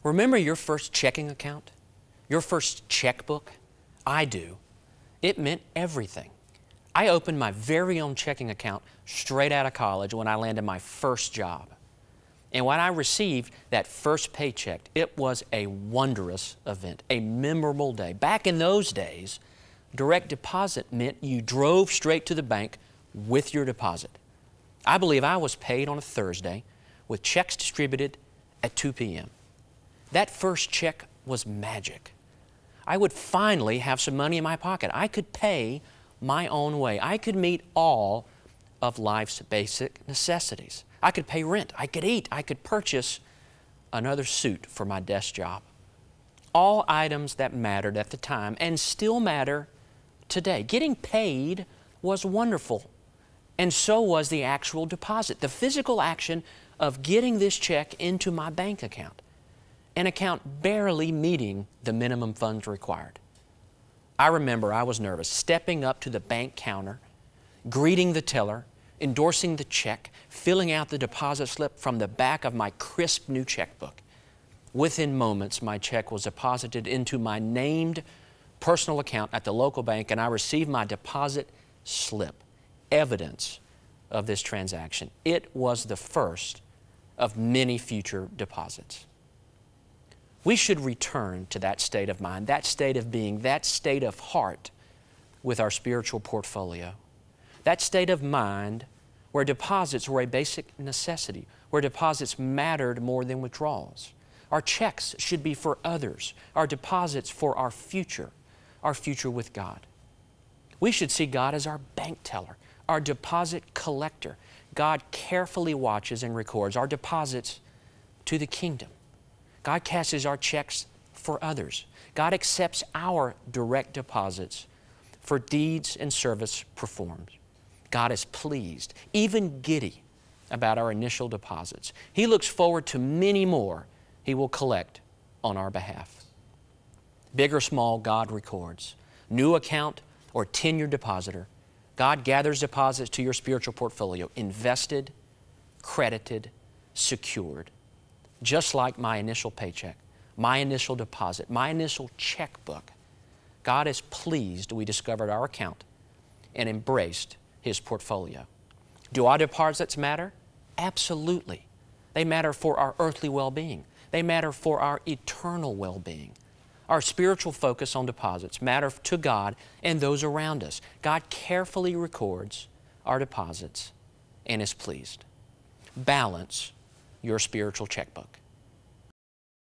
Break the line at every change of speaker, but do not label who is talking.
Remember your first checking account? Your first checkbook? I do. It meant everything. I opened my very own checking account straight out of college when I landed my first job. And when I received that first paycheck, it was a wondrous event, a memorable day. Back in those days, direct deposit meant you drove straight to the bank with your deposit. I believe I was paid on a Thursday with checks distributed at 2 p.m. That first check was magic. I would finally have some money in my pocket. I could pay my own way. I could meet all of life's basic necessities. I could pay rent. I could eat. I could purchase another suit for my desk job. All items that mattered at the time and still matter today. Getting paid was wonderful, and so was the actual deposit, the physical action of getting this check into my bank account, an account barely meeting the minimum funds required. I remember I was nervous, stepping up to the bank counter, greeting the teller, endorsing the check, filling out the deposit slip from the back of my crisp new checkbook. Within moments, my check was deposited into my named personal account at the local bank, and I received my deposit slip, evidence of this transaction. It was the first of many future deposits. We should return to that state of mind, that state of being, that state of heart with our spiritual portfolio. That state of mind where deposits were a basic necessity, where deposits mattered more than withdrawals. Our checks should be for others, our deposits for our future with God. We should see God as our bank teller, our deposit collector. God carefully watches and records our deposits to the kingdom. God cashes our checks for others. God accepts our direct deposits for deeds and service performed. God is pleased, even giddy, about our initial deposits. He looks forward to many more He will collect on our behalf. Big or small, God records. New account or tenure depositor, God gathers deposits to your spiritual portfolio, invested, credited, secured. Just like my initial paycheck, my initial deposit, my initial checkbook, God is pleased we discovered our account and embraced His portfolio. Do our deposits matter? Absolutely. They matter for our earthly well-being. They matter for our eternal well-being. Our spiritual focus on deposits matter to God and those around us. God carefully records our deposits and is pleased. Balance your spiritual checkbook.